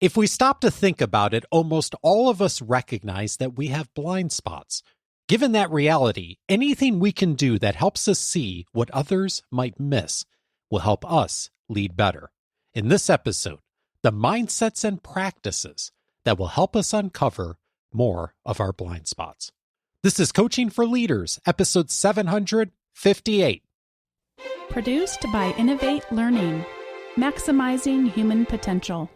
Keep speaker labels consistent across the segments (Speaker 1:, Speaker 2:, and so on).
Speaker 1: If we stop to think about it, almost all of us recognize that we have blind spots. Given that reality, anything we can do that helps us see what others might miss will help us lead better. In this episode, the mindsets and practices that will help us uncover more of our blind spots. This is Coaching for Leaders, episode 758.
Speaker 2: Produced by Innovate Learning, maximizing human potential.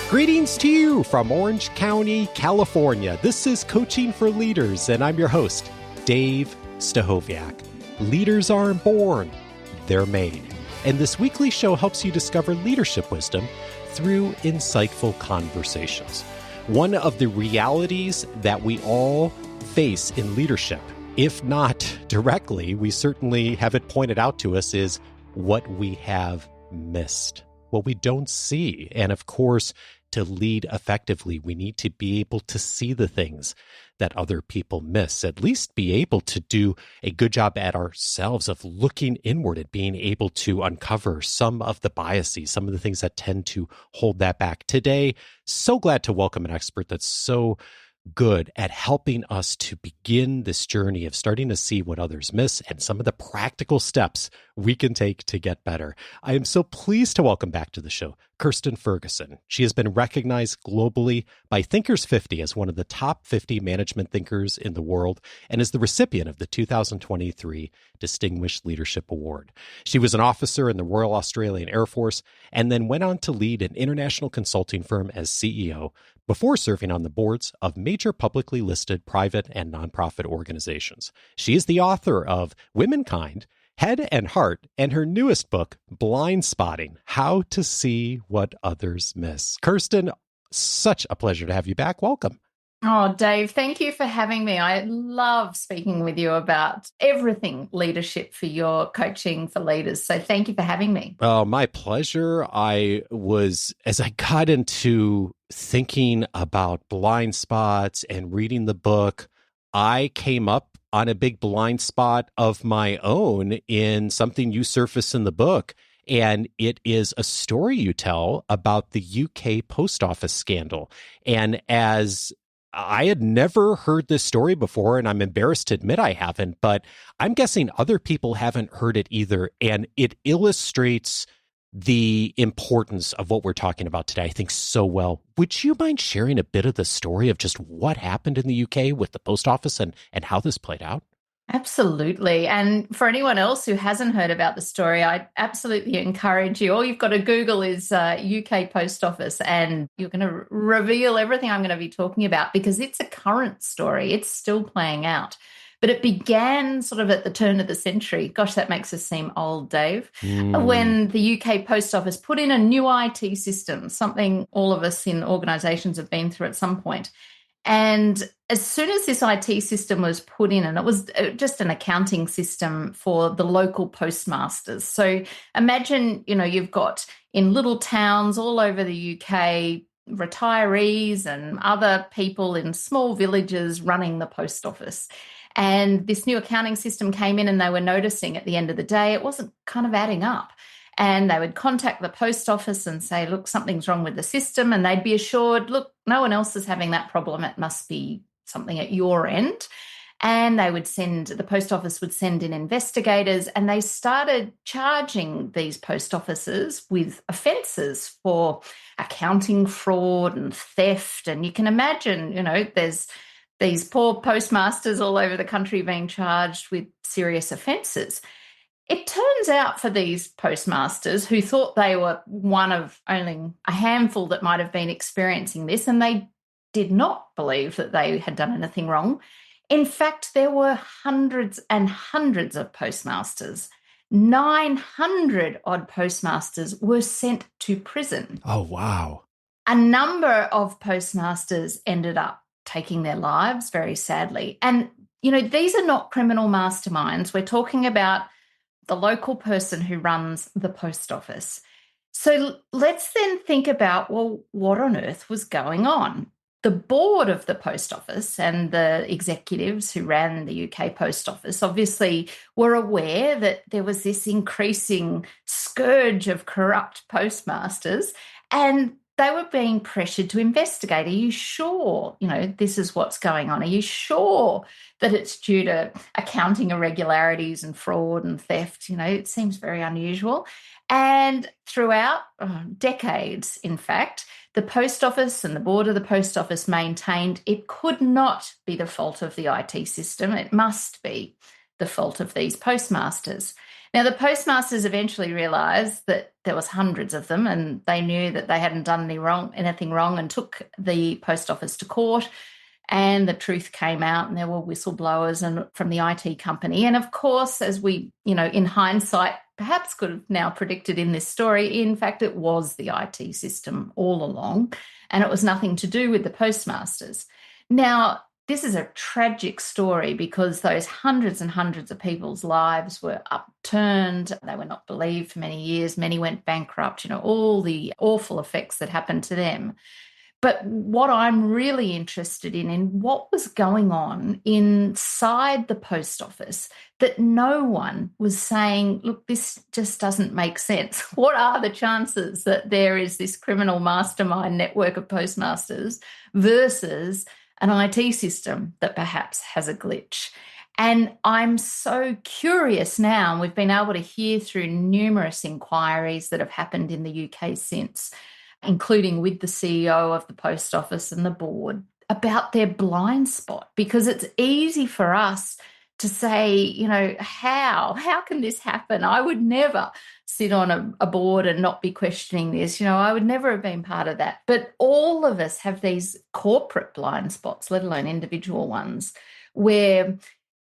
Speaker 1: Greetings to you from Orange County, California. This is Coaching for Leaders, and I'm your host, Dave Stachowiak. Leaders aren't born, they're made. And this weekly show helps you discover leadership wisdom through insightful conversations. One of the realities that we all face in leadership, if not directly, we certainly have it pointed out to us, is what we have missed, what we don't see. And of course, to lead effectively, we need to be able to see the things that other people miss, at least be able to do a good job at ourselves of looking inward and being able to uncover some of the biases, some of the things that tend to hold that back. Today, so glad to welcome an expert that's so good at helping us to begin this journey of starting to see what others miss and some of the practical steps we can take to get better. I am so pleased to welcome back to the show Kirstin Ferguson. She has been recognized globally by Thinkers 50 as one of the top 50 management thinkers in the world and is the recipient of the 2023 Distinguished Leadership Award. She was an officer in the Royal Australian Air Force and then went on to lead an international consulting firm as CEO before serving on the boards of major publicly listed private and nonprofit organizations. She is the author of Womankind, Head and Heart, and her newest book, Blindspotting, How to See What Others Miss. Kirstin, such a pleasure to have you back. Welcome.
Speaker 3: Oh, Dave, thank you for having me. I love speaking with you about everything leadership for your Coaching for Leaders. So thank you for having me.
Speaker 1: Oh, my pleasure. As I got into thinking about blind spots and reading the book, I came up on a big blind spot of my own in something you surface in the book. And it is a story you tell about the UK post office scandal. And as I had never heard this story before, and I'm embarrassed to admit I haven't, but I'm guessing other people haven't heard it either. And it illustrates the importance of what we're talking about today, I think, so well. Would you mind sharing a bit of the story of just what happened in the UK with the post office and how this played out?
Speaker 3: Absolutely. And for anyone else who hasn't heard about the story, I absolutely encourage you. All you've got to Google is UK Post Office, and you're going to reveal everything I'm going to be talking about because it's a current story. It's still playing out. But it began sort of at the turn of the century. Gosh, that makes us seem old, Dave. When the UK Post Office put in a new IT system, something all of us in organisations have been through at some point. And as soon as this IT system was put in, and it was just an accounting system for the local postmasters. So imagine, you've got in little towns all over the UK, retirees and other people in small villages running the post office. And this new accounting system came in and they were noticing at the end of the day, it wasn't kind of adding up. And they would contact the post office and say, look, something's wrong with the system. And they'd be assured, look, no one else is having that problem. It must be something at your end. And the post office would send in investigators, and they started charging these post offices with offences for accounting fraud and theft. And you can imagine, there's these poor postmasters all over the country being charged with serious offences. It turns out for these postmasters who thought they were one of only a handful that might have been experiencing this, and they did not believe that they had done anything wrong. In fact, there were hundreds and hundreds of postmasters. 900 odd postmasters were sent to prison.
Speaker 1: Oh, wow.
Speaker 3: A number of postmasters ended up taking their lives, very sadly. And, these are not criminal masterminds. We're talking about the local person who runs the post office. So let's then think about, well, what on earth was going on? the board of the post office and the executives who ran the UK post office obviously were aware that there was this increasing scourge of corrupt postmasters, and they were being pressured to investigate. Are you sure, this is what's going on? Are you sure that it's due to accounting irregularities and fraud and theft? It seems very unusual. And throughout decades, in fact, the post office and the board of the post office maintained it could not be the fault of the IT system. It must be the fault of these postmasters. Now, the postmasters eventually realised that there was hundreds of them, and they knew that they hadn't done anything wrong, and took the post office to court. And the truth came out, and there were whistleblowers from the IT company. And of course, as we, in hindsight, perhaps could have now predicted in this story, in fact, it was the IT system all along, and it was nothing to do with the postmasters. Now, this is a tragic story because those hundreds and hundreds of people's lives were upturned. They were not believed for many years. Many went bankrupt, all the awful effects that happened to them. But what I'm really interested in what was going on inside the post office that no one was saying, look, this just doesn't make sense. What are the chances that there is this criminal mastermind network of postmasters versus an IT system that perhaps has a glitch? And I'm so curious now, and we've been able to hear through numerous inquiries that have happened in the UK since, including with the CEO of the post office and the board, about their blind spot, because it's easy for us to say, how can this happen? I would never sit on a board and not be questioning this. I would never have been part of that. But all of us have these corporate blind spots, let alone individual ones, where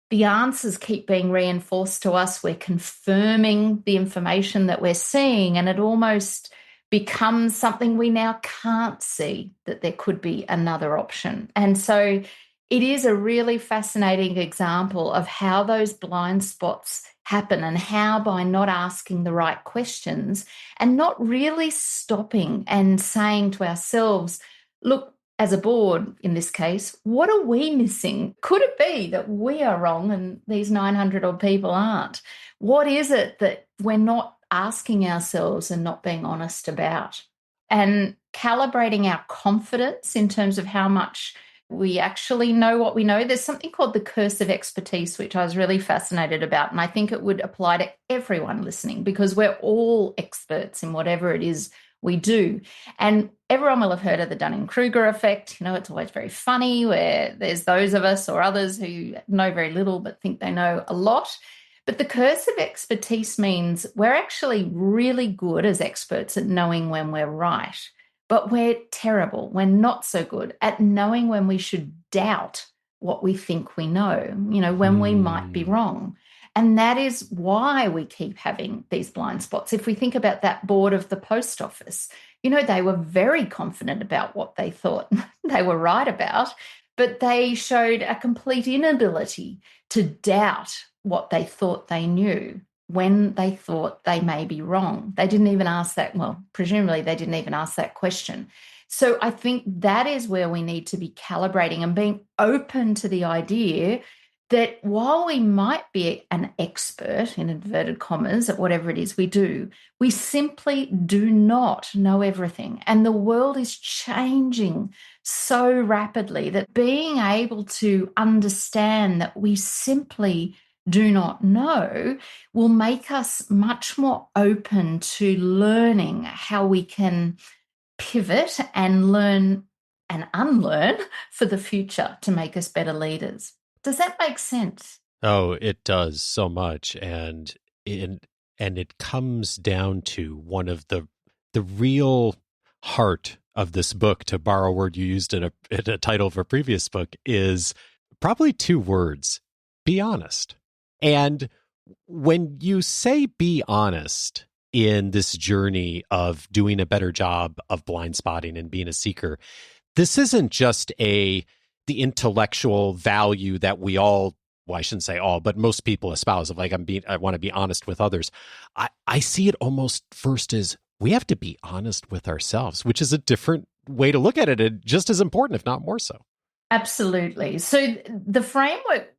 Speaker 3: the answers keep being reinforced to us. We're confirming the information that we're seeing, and it almost becomes something we now can't see, that there could be another option. And so it is a really fascinating example of how those blind spots happen, and how by not asking the right questions and not really stopping and saying to ourselves, look, as a board in this case, what are we missing? Could it be that we are wrong and these 900 odd people aren't? What is it that we're not asking ourselves and not being honest about? And calibrating our confidence in terms of how much we actually know what we know. There's something called the curse of expertise, which I was really fascinated about. And I think it would apply to everyone listening, because we're all experts in whatever it is we do. And everyone will have heard of the Dunning-Kruger effect. It's always very funny where there's those of us or others who know very little but think they know a lot. But the curse of expertise means we're actually really good as experts at knowing when we're right, but we're terrible, we're not so good at knowing when we should doubt what we think we know, when we might be wrong. And that is why we keep having these blind spots. If we think about that board of the post office, they were very confident about what they thought they were right about, but they showed a complete inability to doubt what they thought they knew when they thought they may be wrong. They didn't even ask that. Well, presumably they didn't even ask that question. So I think that is where we need to be calibrating and being open to the idea that while we might be an expert, in inverted commas, at whatever it is we do, we simply do not know everything. And the world is changing so rapidly that being able to understand that we simply do not know will make us much more open to learning how we can pivot and learn and unlearn for the future to make us better leaders. Does that make sense?
Speaker 1: Oh, it does so much. And it comes down to one of the real heart of this book, to borrow a word you used in a title of a previous book, is probably two words: be honest. And when you say be honest in this journey of doing a better job of blind spotting and being a seeker, this isn't just the intellectual value that we all, well, I shouldn't say all, but most people espouse of like, I want to be honest with others. I see it almost first as we have to be honest with ourselves, which is a different way to look at it, and just as important, if not more so.
Speaker 3: Absolutely. So the framework,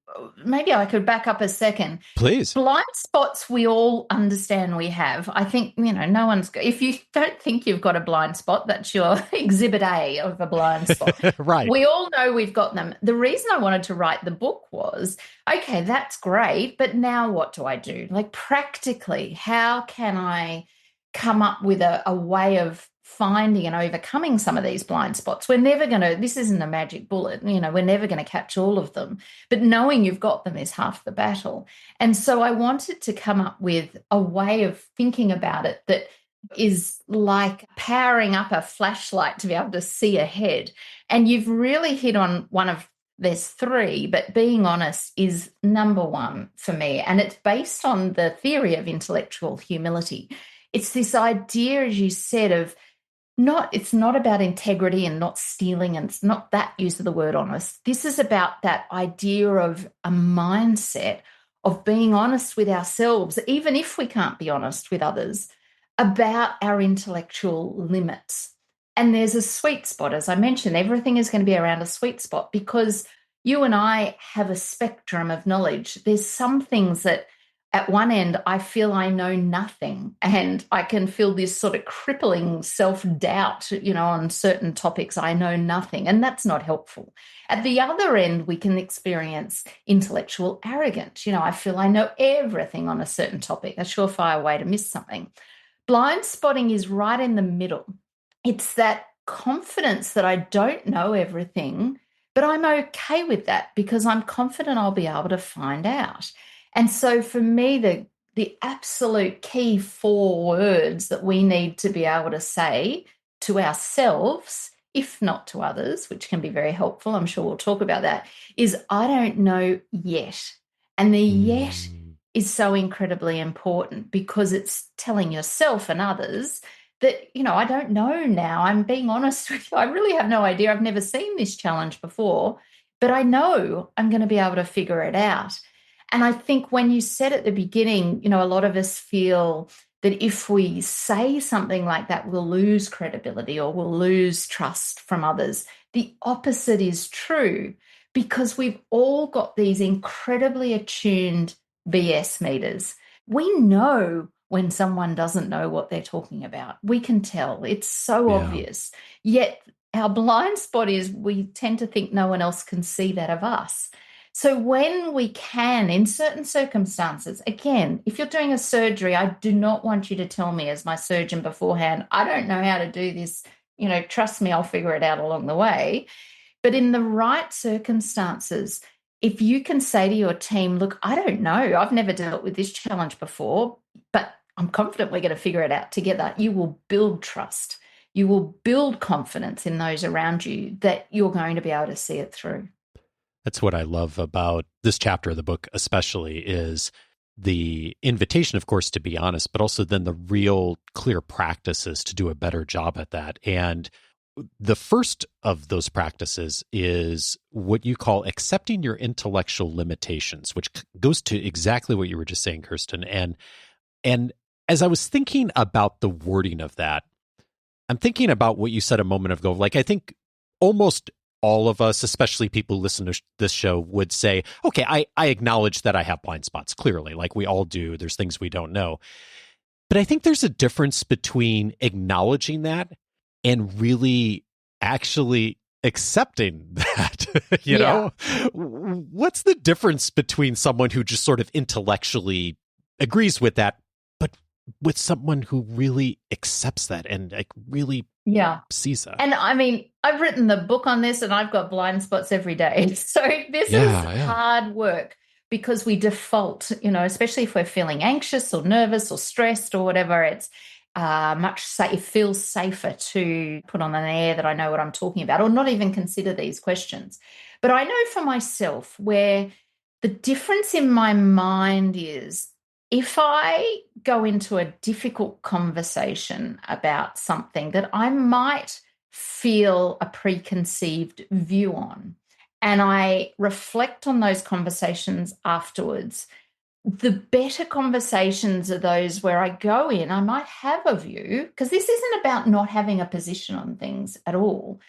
Speaker 3: maybe I could back up a second.
Speaker 1: Please.
Speaker 3: Blind spots we all understand we have. I think, no one's, if you don't think you've got a blind spot, that's your exhibit A of a blind spot.
Speaker 1: Right.
Speaker 3: We all know we've got them. The reason I wanted to write the book was, okay, that's great, but now what do I do? Like practically, how can I come up with a way of finding and overcoming some of these blind spots? We're never going to, this isn't a magic bullet, we're never going to catch all of them, but knowing you've got them is half the battle. And so I wanted to come up with a way of thinking about it that is like powering up a flashlight to be able to see ahead. And you've really hit on one of, there's three, but being honest is number one for me. And it's based on the theory of intellectual humility. It's this idea, as you said, of it's not about integrity and not stealing, and it's not that use of the word honest. This is about that idea of a mindset of being honest with ourselves, even if we can't be honest with others, about our intellectual limits. And there's a sweet spot. As I mentioned, everything is going to be around a sweet spot because you and I have a spectrum of knowledge. There's some things that at one end, I feel I know nothing, and I can feel this sort of crippling self-doubt, on certain topics. I know nothing, and that's not helpful. At the other end, we can experience intellectual arrogance. I feel I know everything on a certain topic, a surefire way to miss something. Blind spotting is right in the middle. It's that confidence that I don't know everything, but I'm okay with that because I'm confident I'll be able to find out. And so for me, the absolute key 4 words that we need to be able to say to ourselves, if not to others, which can be very helpful, I'm sure we'll talk about that, is I don't know yet. And the yet is so incredibly important because it's telling yourself and others that, I don't know now. I'm being honest with you. I really have no idea. I've never seen this challenge before, but I know I'm going to be able to figure it out. And I think when you said at the beginning, a lot of us feel that if we say something like that, we'll lose credibility or we'll lose trust from others. The opposite is true because we've all got these incredibly attuned BS meters. We know when someone doesn't know what they're talking about. We can tell. It's so obvious. Yet our blind spot is we tend to think no one else can see that of us. So when we can, in certain circumstances, again, if you're doing a surgery, I do not want you to tell me as my surgeon beforehand, I don't know how to do this. Trust me, I'll figure it out along the way. But in the right circumstances, if you can say to your team, look, I don't know, I've never dealt with this challenge before, but I'm confident we're going to figure it out together. You will build trust. You will build confidence in those around you that you're going to be able to see it through.
Speaker 1: That's what I love about this chapter of the book, especially, is the invitation, of course, to be honest, but also then the real clear practices to do a better job at that. And the first of those practices is what you call accepting your intellectual limitations, which goes to exactly what you were just saying, Kirsten. And as I was thinking about the wording of that, I'm thinking about what you said a moment ago. Like, I think almost all of us, especially people who listen to this show, would say, okay, I acknowledge that I have blind spots, clearly, like we all do. There's things we don't know. But I think there's a difference between acknowledging that and really actually accepting that. you know? What's the difference between someone who just sort of intellectually agrees with that, but with someone who really accepts that and like really sees that?
Speaker 3: And I mean, I've written the book on this and I've got blind spots every day. So this is hard work because we default, especially if we're feeling anxious or nervous or stressed or whatever, it's it feels safer to put on an air that I know what I'm talking about or not even consider these questions. But I know for myself where the difference in my mind is if I go into a difficult conversation about something that I might feel a preconceived view on, and I reflect on those conversations afterwards, the better conversations are those where I go in, I might have a view, because this isn't about not having a position on things at all,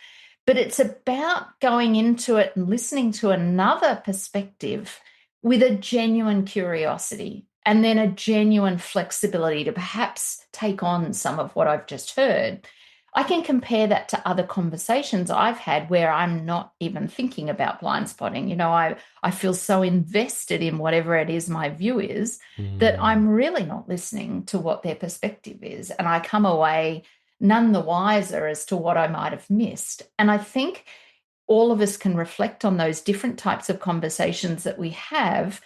Speaker 3: but it's about going into it and listening to another perspective with a genuine curiosity and then a genuine flexibility to perhaps take on some of what I've just heard. I can compare that to other conversations I've had where I'm not even thinking about blind spotting. I feel so invested in whatever it is my view is that I'm really not listening to what their perspective is. And I come away none the wiser as to what I might have missed. And I think all of us can reflect on those different types of conversations that we have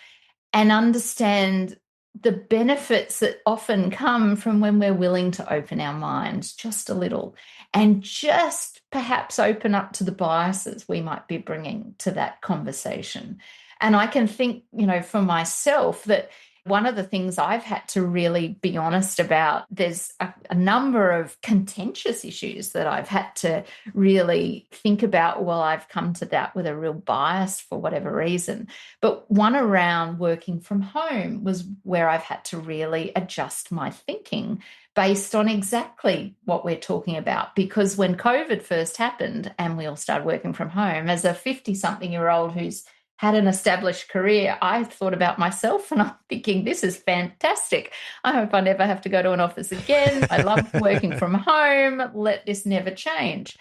Speaker 3: and understand the benefits that often come from when we're willing to open our minds just a little and just perhaps open up to the biases we might be bringing to that conversation. And I can think, for myself that one of the things I've had to really be honest about, there's a number of contentious issues that I've had to really think about. Well, I've come to that with a real bias for whatever reason. But one around working from home was where I've had to really adjust my thinking based on exactly what we're talking about. Because when COVID first happened and we all started working from home, as a 50-something-year-old who's had an established career, I thought about myself and I'm thinking, this is fantastic. I hope I never have to go to an office again. I love working from home. Let this never change.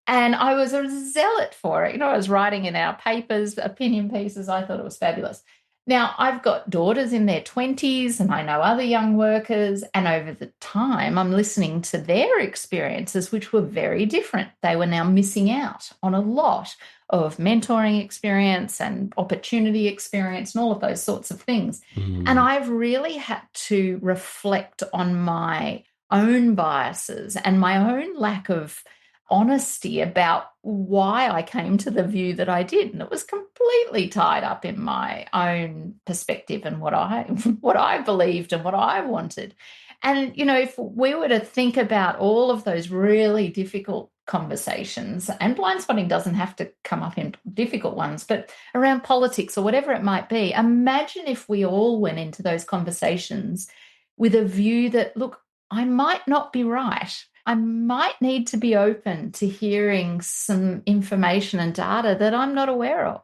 Speaker 3: And I was a zealot for it. I was writing in our papers, opinion pieces. I thought it was fabulous. Now, I've got daughters in their 20s and I know other young workers. And over the time, I'm listening to their experiences, which were very different. They were now missing out on a lot of mentoring experience and opportunity experience and all of those sorts of things. And I've really had to reflect on my own biases and my own lack of honesty about why I came to the view that I did. And it was completely tied up in my own perspective and what I believed and what I wanted. And, if we were to think about all of those really difficult conversations, and blind spotting doesn't have to come up in difficult ones, but around politics or whatever it might be, imagine if we all went into those conversations with a view that, look, I might not be right. I might need to be open to hearing some information and data that I'm not aware of.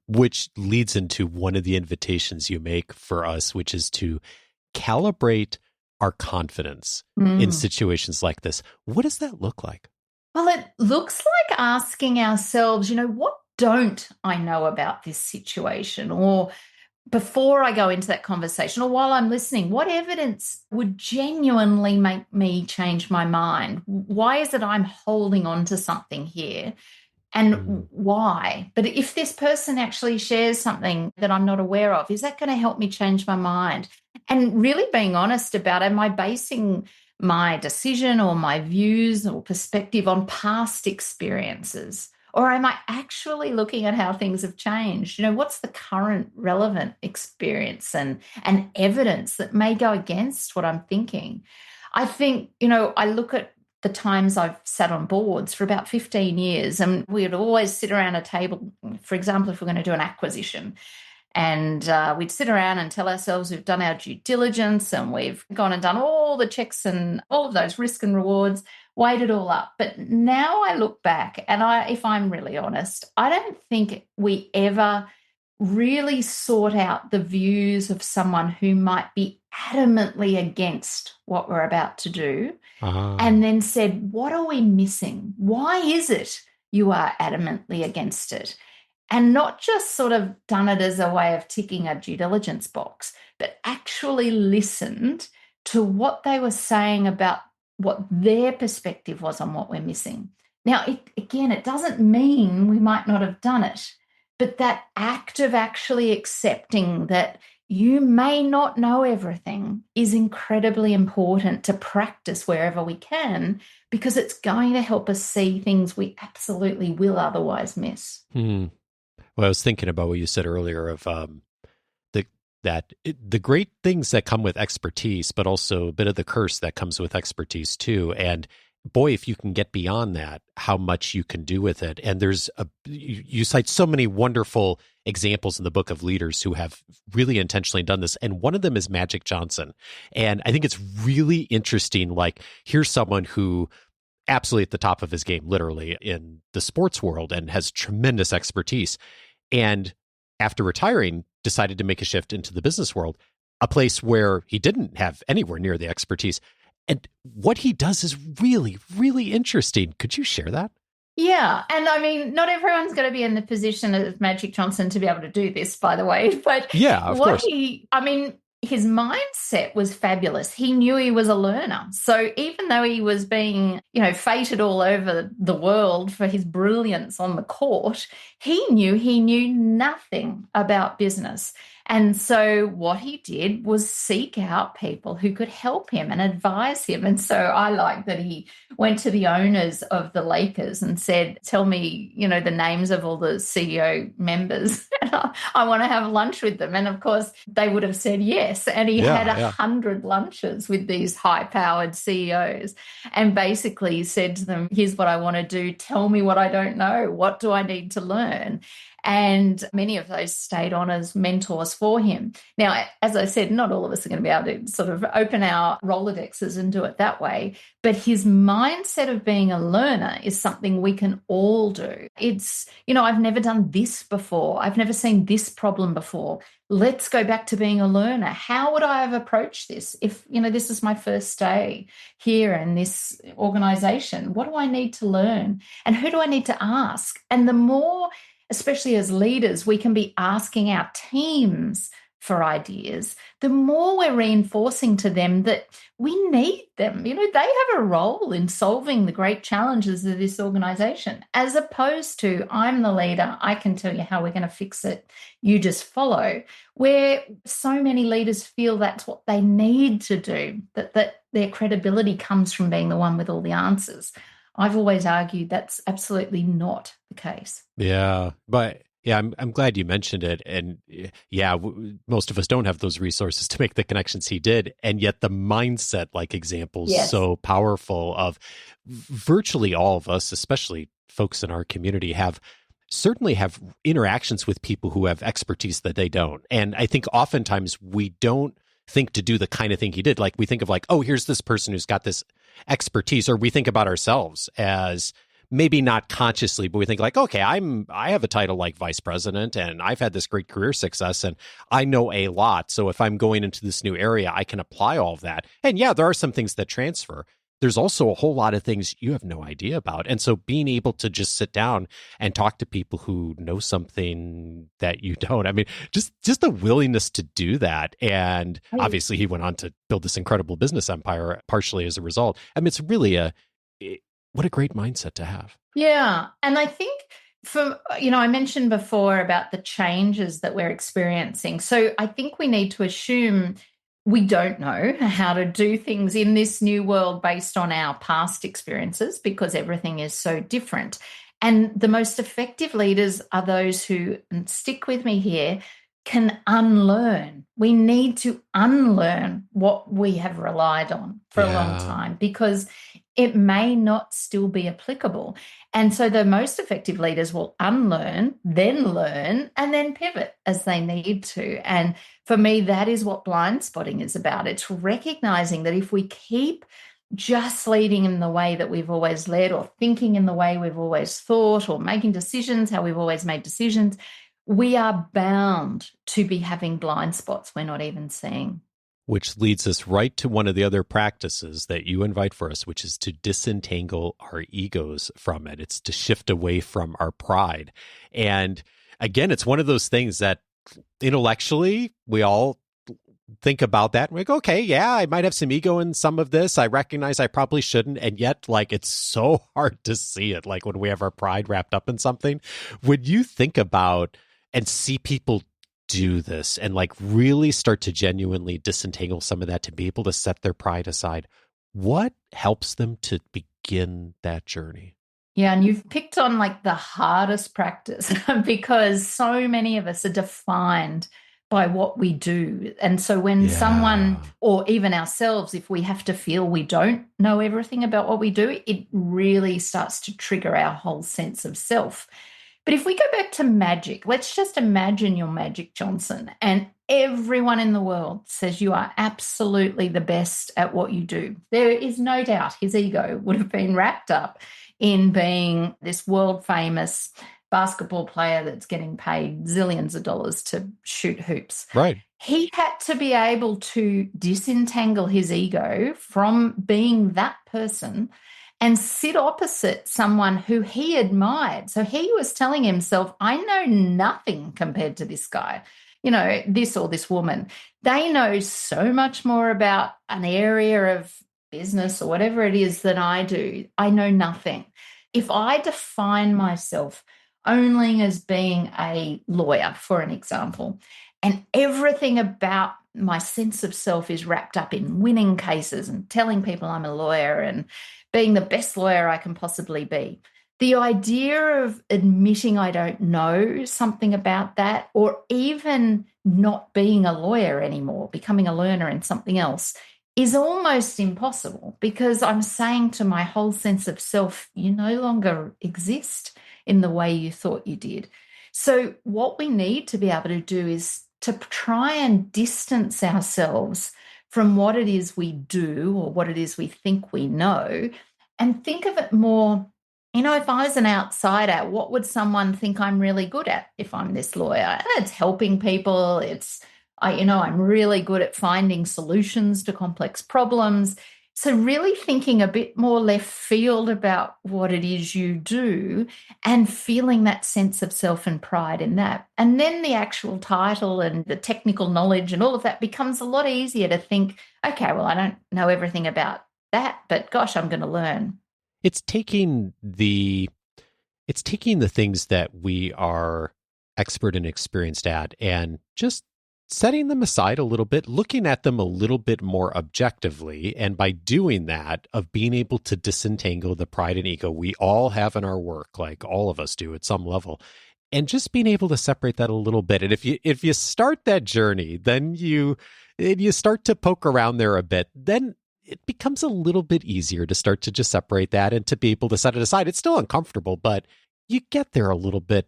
Speaker 1: Which leads into one of the invitations you make for us, which is to calibrate our confidence in situations like this. What does that look like?
Speaker 3: Well, it looks like asking ourselves, what don't I know about this situation? Or before I go into that conversation or while I'm listening, what evidence would genuinely make me change my mind? Why is it I'm holding on to something here? And why? But if this person actually shares something that I'm not aware of, is that going to help me change my mind? And really being honest about, am I basing my decision or my views or perspective on past experiences? Or am I actually looking at how things have changed? What's the current relevant experience and evidence that may go against what I'm thinking? I think, I look at the times I've sat on boards for about 15 years, and we'd always sit around a table, for example, if we're going to do an acquisition. And we'd sit around and tell ourselves we've done our due diligence and we've gone and done all the checks and all of those risk and rewards, weighed it all up. But now I look back and if I'm really honest, I don't think we ever really sought out the views of someone who might be adamantly against what we're about to do and then said, what are we missing? Why is it you are adamantly against it? And not just sort of done it as a way of ticking a due diligence box, but actually listened to what they were saying about what their perspective was on what we're missing. Now, it doesn't mean we might not have done it, but that act of actually accepting that you may not know everything is incredibly important to practice wherever we can, because it's going to help us see things we absolutely will otherwise miss.
Speaker 1: Well, I was thinking about what you said earlier of the great things that come with expertise, but also a bit of the curse that comes with expertise too. And boy, if you can get beyond that, how much you can do with it. And you cite so many wonderful examples in the book of leaders who have really intentionally done this. And one of them is Magic Johnson. And I think it's really interesting. Like, here's someone who absolutely at the top of his game, literally in the sports world, and has tremendous expertise. And after retiring, decided to make a shift into the business world, a place where he didn't have anywhere near the expertise. And what he does is really, really interesting. Could you share that?
Speaker 3: Yeah. And I mean, not everyone's going to be in the position of Magic Johnson to be able to do this, by the way. But
Speaker 1: yeah, of course.
Speaker 3: His mindset was fabulous. He knew he was a learner. So even though he was being, feted all over the world for his brilliance on the court, he knew nothing about business. And so what he did was seek out people who could help him and advise him. And so I like that he went to the owners of the Lakers and said, tell me, the names of all the CEO members. I want to have lunch with them. And of course, they would have said yes. And he had 100 lunches with these high-powered CEOs and basically said to them, here's what I want to do. Tell me what I don't know. What do I need to learn? And many of those stayed on as mentors for him. Now, as I said, not all of us are going to be able to sort of open our Rolodexes and do it that way. But his mindset of being a learner is something we can all do. It's, I've never done this before. I've never seen this problem before. Let's go back to being a learner. How would I have approached this if, this is my first day here in this organization? What do I need to learn? And who do I need to ask? And the more, especially as leaders, we can be asking our teams for ideas, the more we're reinforcing to them that we need them. They have a role in solving the great challenges of this organization, as opposed to, I'm the leader, I can tell you how we're going to fix it, you just follow, where so many leaders feel that's what they need to do, that their credibility comes from being the one with all the answers. I've always argued that's absolutely not the case.
Speaker 1: Yeah, but I'm glad you mentioned it. And most of us don't have those resources to make the connections he did. And yet the mindset like example is so powerful of virtually all of us, especially folks in our community, certainly have interactions with people who have expertise that they don't. And I think oftentimes we don't think to do the kind of thing he did. Like we think of here's this person who's got this expertise, or we think about ourselves as maybe not consciously, but we think okay, I have a title like vice president and I've had this great career success and I know a lot. So if I'm going into this new area, I can apply all of that. And there are some things that transfer. There's also a whole lot of things you have no idea about. And so being able to just sit down and talk to people who know something that you don't, I mean, just the willingness to do that. And obviously he went on to build this incredible business empire partially as a result. I mean, it's really what a great mindset to have. Yeah.
Speaker 3: And I think I mentioned before about the changes that we're experiencing. So I think we need to assume we don't know how to do things in this new world based on our past experiences, because everything is so different. And the most effective leaders are those who, and stick with me here, can unlearn. We need to unlearn what we have relied on for a long time, because it may not still be applicable. And so the most effective leaders will unlearn, then learn, and then pivot as they need to. And for me, that is what Blindspotting is about. It's recognizing that if we keep just leading in the way that we've always led, or thinking in the way we've always thought, or making decisions how we've always made decisions, we are bound to be having blind spots we're not even seeing.
Speaker 1: Which leads us right to one of the other practices that you invite for us, which is to disentangle our egos from it. It's to shift away from our pride. And again, it's one of those things that intellectually we all think about that. And we go, okay, I might have some ego in some of this. I recognize I probably shouldn't. And yet, it's so hard to see it, when we have our pride wrapped up in something. When you think about and see people do this and really start to genuinely disentangle some of that, to be able to set their pride aside, what helps them to begin that journey?
Speaker 3: Yeah, and you've picked on the hardest practice because so many of us are defined by what we do. And so when someone, or even ourselves, if we have to feel we don't know everything about what we do, it really starts to trigger our whole sense of self. But if we go back to magic, let's just imagine you're Magic Johnson and everyone in the world says you are absolutely the best at what you do. There is no doubt his ego would have been wrapped up in being this world famous basketball player that's getting paid zillions of dollars to shoot hoops.
Speaker 1: Right.
Speaker 3: He had to be able to disentangle his ego from being that person and sit opposite someone who he admired. So he was telling himself, I know nothing compared to this guy, this or this woman. They know so much more about an area of business or whatever it is than I do. I know nothing. If I define myself only as being a lawyer, for an example, and everything about my sense of self is wrapped up in winning cases and telling people I'm a lawyer and being the best lawyer I can possibly be. The idea of admitting I don't know something about that, or even not being a lawyer anymore, becoming a learner in something else, is almost impossible, because I'm saying to my whole sense of self, you no longer exist in the way you thought you did. So what we need to be able to do is to try and distance ourselves from what it is we do or what it is we think we know, and think of it more, if I was an outsider, what would someone think I'm really good at if I'm this lawyer? And it's helping people. I'm really good at finding solutions to complex problems. So really thinking a bit more left field about what it is you do and feeling that sense of self and pride in that. And then the actual title and the technical knowledge and all of that becomes a lot easier to think, okay, well, I don't know everything about that, but gosh, I'm going to learn.
Speaker 1: It's taking the things that we are expert and experienced at and just setting them aside a little bit, looking at them a little bit more objectively. And by doing that, of being able to disentangle the pride and ego we all have in our work, like all of us do at some level, and just being able to separate that a little bit. And if you start that journey, then you start to poke around there a bit, then it becomes a little bit easier to start to just separate that and to be able to set it aside. It's still uncomfortable, but you get there a little bit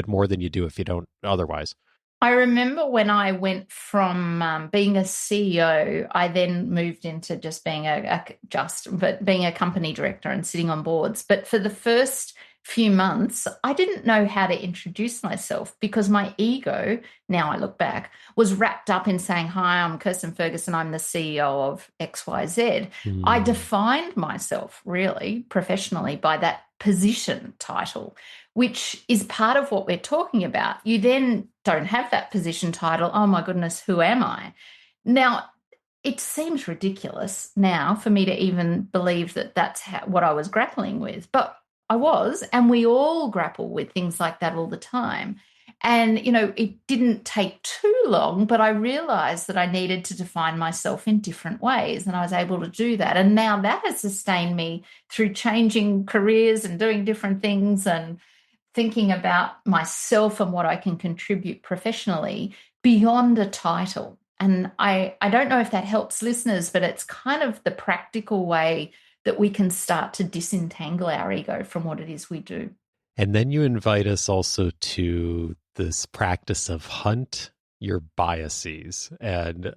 Speaker 1: more than you do if you don't otherwise.
Speaker 3: I remember when I went from being a CEO, I then moved into just being being a company director and sitting on boards. But for the first few months, I didn't know how to introduce myself because my ego, now I look back, was wrapped up in saying, hi, I'm Kirstin Ferguson, I'm the CEO of XYZ. I defined myself really professionally by that position title, which is part of what we're talking about. You then don't have that position title. Oh my goodness, who am I? Now, it seems ridiculous now for me to even believe that that's what I was grappling with, but I was, and we all grapple with things like that all the time. And, it didn't take too long, but I realized that I needed to define myself in different ways, and I was able to do that. And now that has sustained me through changing careers and doing different things and thinking about myself and what I can contribute professionally beyond a title. And I don't know if that helps listeners, but it's kind of the practical way that we can start to disentangle our ego from what it is we do.
Speaker 1: And then you invite us also to this practice of hunt your biases. And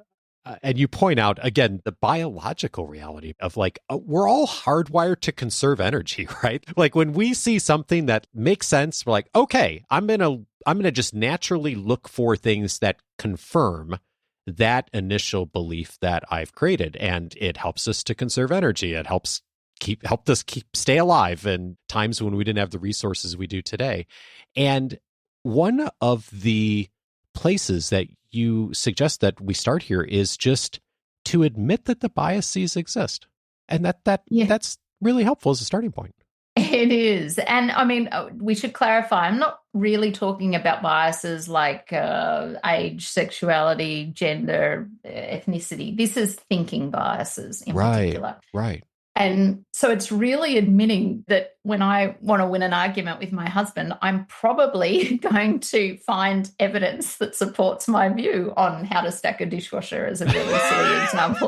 Speaker 1: you point out, again, the biological reality of we're all hardwired to conserve energy, right? Like when we see something that makes sense, we're like, okay, I'm going to just naturally look for things that confirm that initial belief that I've created. And it helps us to conserve energy. It helped us stay alive in times when we didn't have the resources we do today. And one of the places that you suggest that we start here is just to admit that the biases exist. And that's really helpful as a starting point.
Speaker 3: It is. And I mean, we should clarify, I'm not really talking about biases like age, sexuality, gender, ethnicity. This is thinking biases in particular.
Speaker 1: Right.
Speaker 3: And so it's really admitting that when I want to win an argument with my husband, I'm probably going to find evidence that supports my view on how to stack a dishwasher, as a really silly example,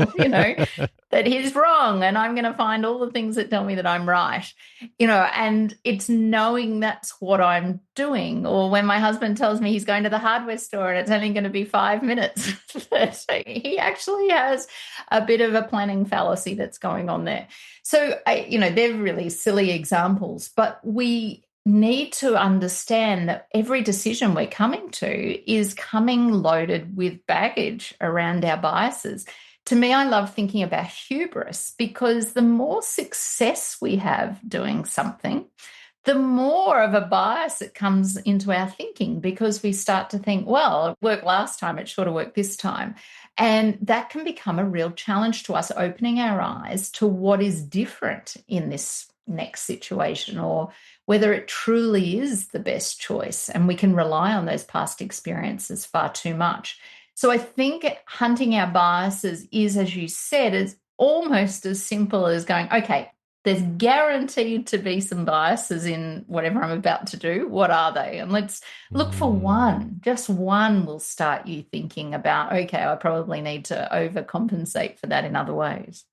Speaker 3: that he's wrong. And I'm going to find all the things that tell me that I'm right, and it's knowing that's what I'm doing. Or when my husband tells me he's going to the hardware store and it's only going to be 5 minutes, he actually has a bit of a planning fallacy that's going on there. So, they're really silly examples, but we need to understand that every decision we're coming to is coming loaded with baggage around our biases. To me, I love thinking about hubris, because the more success we have doing something, the more of a bias it comes into our thinking, because we start to think, well, it worked last time, it should have worked this time. And that can become a real challenge to us, opening our eyes to what is different in this next situation, or whether it truly is the best choice. And we can rely on those past experiences far too much. So I think hunting our biases is, as you said, is almost as simple as going, okay, there's guaranteed to be some biases in whatever I'm about to do. What are they? And let's look for one. Just one will start you thinking about, okay, I probably need to overcompensate for that in other ways.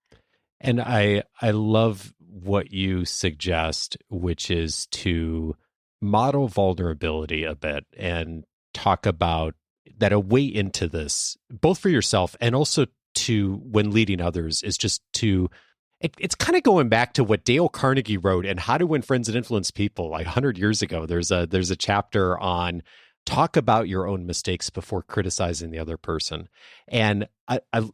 Speaker 1: And I love what you suggest, which is to model vulnerability a bit and talk about that a way into this, both for yourself and also to when leading others, is just to it's kind of going back to what Dale Carnegie wrote and How to Win Friends and Influence People like 100 years ago. There's a chapter on talk about your own mistakes before criticizing the other person. And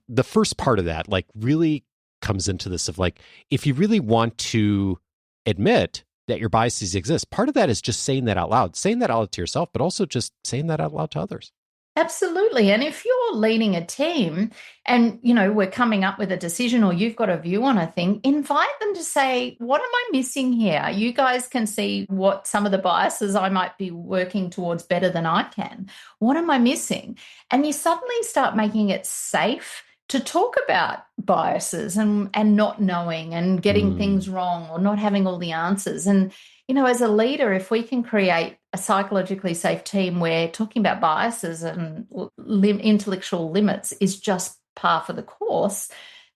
Speaker 1: the first part of that like really comes into this of like, if you really want to admit that your biases exist, part of that is just saying that out loud to yourself, but also just saying that out loud to others.
Speaker 3: Absolutely. And if you're leading a team and, we're coming up with a decision, or you've got a view on a thing, invite them to say, what am I missing here? You guys can see what some of the biases I might be working towards better than I can. What am I missing? And you suddenly start making it safe to talk about biases and not knowing and getting things wrong or not having all the answers. And as a leader, if we can create a psychologically safe team where talking about biases and intellectual limits is just par for the course,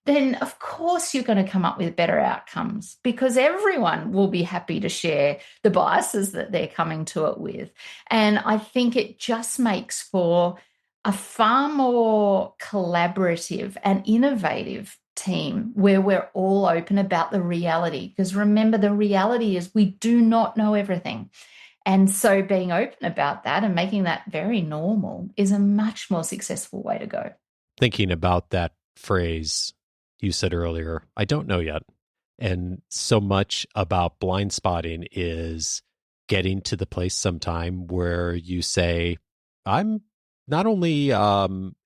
Speaker 3: then of course you're going to come up with better outcomes, because everyone will be happy to share the biases that they're coming to it with. And I think it just makes for a far more collaborative and innovative team where we're all open about the reality. Because remember, the reality is we do not know everything. And so being open about that and making that very normal is a much more successful way to go.
Speaker 1: Thinking about that phrase you said earlier, I don't know yet. And so much about blind spotting is getting to the place sometime where you say, I'm not only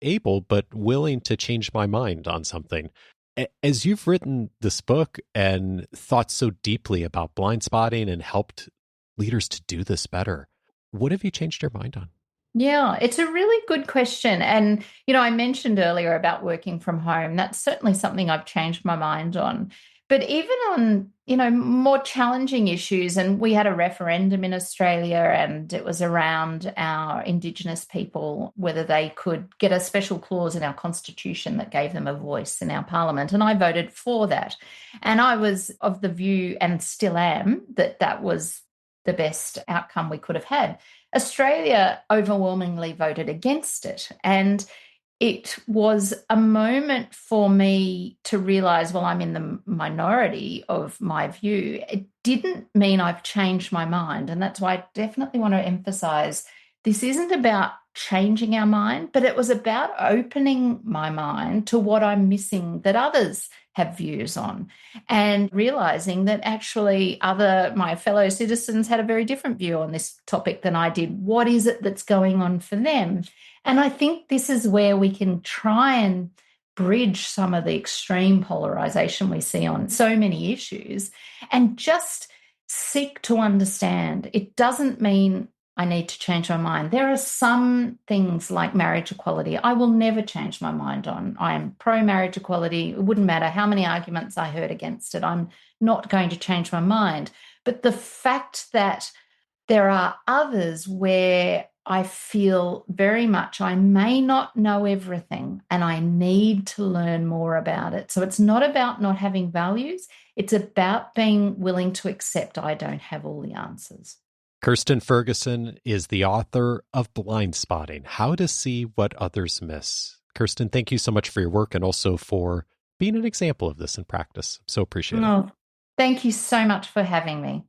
Speaker 1: able, but willing to change my mind on something. As you've written this book and thought so deeply about blind spotting and helped leaders to do this better, what have you changed your mind on?
Speaker 3: Yeah, it's a really good question. And, I mentioned earlier about working from home. That's certainly something I've changed my mind on. But even on, more challenging issues, and we had a referendum in Australia, and it was around our Indigenous people, whether they could get a special clause in our constitution that gave them a voice in our parliament. And I voted for that. And I was of the view, and still am, that was the best outcome we could have had. Australia overwhelmingly voted against it. And it was a moment for me to realize, well, I'm in the minority of my view. It didn't mean I've changed my mind. And that's why I definitely want to emphasize this isn't about changing our mind, but it was about opening my mind to what I'm missing that others have views on, and realizing that actually my fellow citizens had a very different view on this topic than I did. What is it that's going on for them? And I think this is where we can try and bridge some of the extreme polarization we see on so many issues and just seek to understand. It doesn't mean I need to change my mind. There are some things like marriage equality I will never change my mind on. I am pro-marriage equality. It wouldn't matter how many arguments I heard against it. I'm not going to change my mind. But the fact that there are others where I feel very much I may not know everything and I need to learn more about it. So it's not about not having values. It's about being willing to accept I don't have all the answers.
Speaker 1: Kirstin Ferguson is the author of Blindspotting, How to See What Others Miss. Kirstin, thank you so much for your work and also for being an example of this in practice. So appreciate it.
Speaker 3: Thank you so much for having me.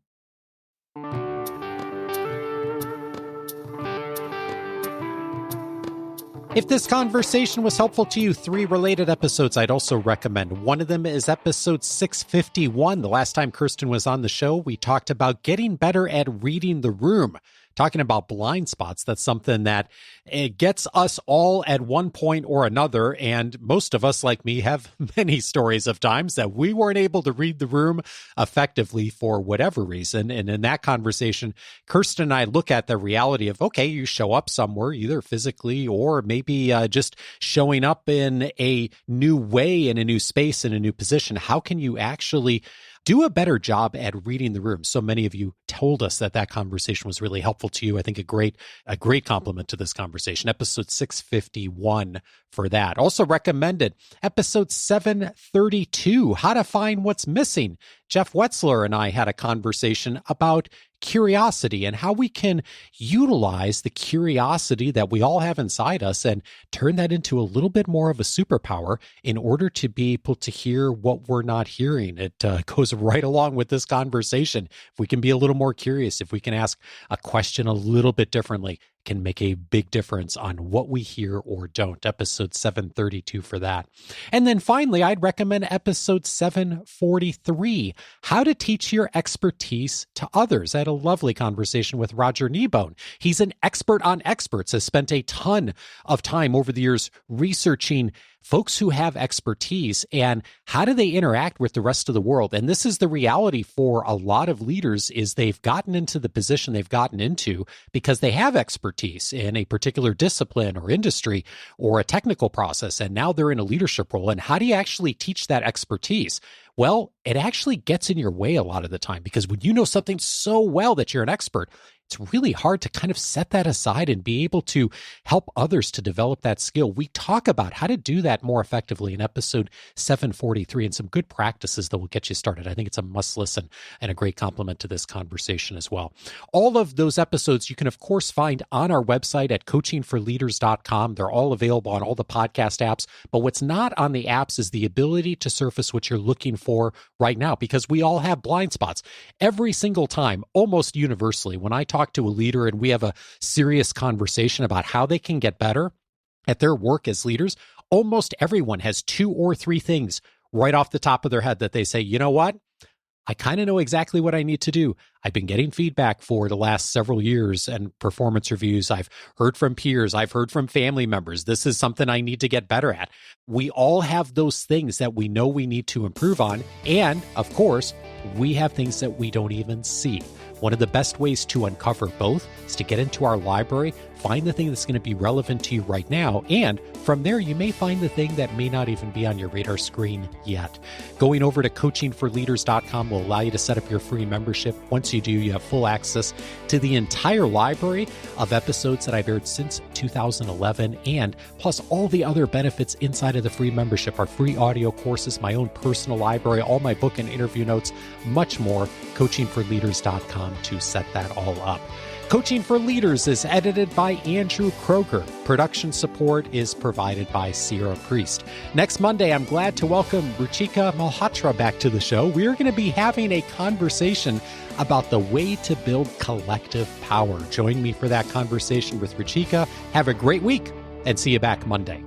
Speaker 1: If this conversation was helpful to you, 3 related episodes I'd also recommend. One of them is episode 651. The last time Kirstin was on the show, we talked about getting better at reading the room. Talking about blind spots, that's something that it gets us all at one point or another. And most of us, like me, have many stories of times that we weren't able to read the room effectively for whatever reason. And in that conversation, Kirstin and I look at the reality of, okay, you show up somewhere, either physically or maybe just showing up in a new way, in a new space, in a new position. How can you actually do a better job at reading the room? So many of you told us that conversation was really helpful to you. I think a great compliment to this conversation. Episode 651 for that. Also recommended episode 732, How to Find What's Missing. Jeff Wetzler and I had a conversation about curiosity and how we can utilize the curiosity that we all have inside us and turn that into a little bit more of a superpower in order to be able to hear what we're not hearing. It goes right along with this conversation. If we can be a little more curious, if we can ask a question a little bit differently, can make a big difference on what we hear or don't. Episode 732 for that. And then finally, I'd recommend episode 743, How to Teach Your Expertise to Others. I had a lovely conversation with Roger Kneebone. He's an expert on experts, has spent a ton of time over the years researching folks who have expertise and how do they interact with the rest of the world. And this is the reality for a lot of leaders, is they've gotten into the position they've gotten into because they have expertise in a particular discipline or industry or a technical process. And now they're in a leadership role. And how do you actually teach that expertise? Well, it actually gets in your way a lot of the time, because when you know something so well that you're an expert, it's really hard to kind of set that aside and be able to help others to develop that skill. We talk about how to do that more effectively in episode 743 and some good practices that will get you started. I think it's a must listen and a great complement to this conversation as well. All of those episodes you can, of course, find on our website at coachingforleaders.com. They're all available on all the podcast apps. But what's not on the apps is the ability to surface what you're looking for right now, because we all have blind spots. Every single time, almost universally, when I talk to a leader and we have a serious conversation about how they can get better at their work as leaders, almost everyone has 2 or 3 things right off the top of their head that they say, you know what? I kind of know exactly what I need to do. I've been getting feedback for the last several years and performance reviews. I've heard from peers. I've heard from family members. This is something I need to get better at. We all have those things that we know we need to improve on. And of course, we have things that we don't even see. One of the best ways to uncover both is to get into our library, find the thing that's going to be relevant to you right now, and from there, you may find the thing that may not even be on your radar screen yet. Going over to coachingforleaders.com will allow you to set up your free membership. Once you do, you have full access to the entire library of episodes that I've aired since 2011, and plus all the other benefits inside of the free membership, our free audio courses, my own personal library, all my book and interview notes, much more. Coachingforleaders.com to set that all up. Coaching for Leaders is edited by Andrew Kroger. Production support is provided by Sierra Priest. Next Monday, I'm glad to welcome Ruchika Malhotra back to the show. We're going to be having a conversation about the way to build collective power. Join me for that conversation with Ruchika. Have a great week and see you back Monday.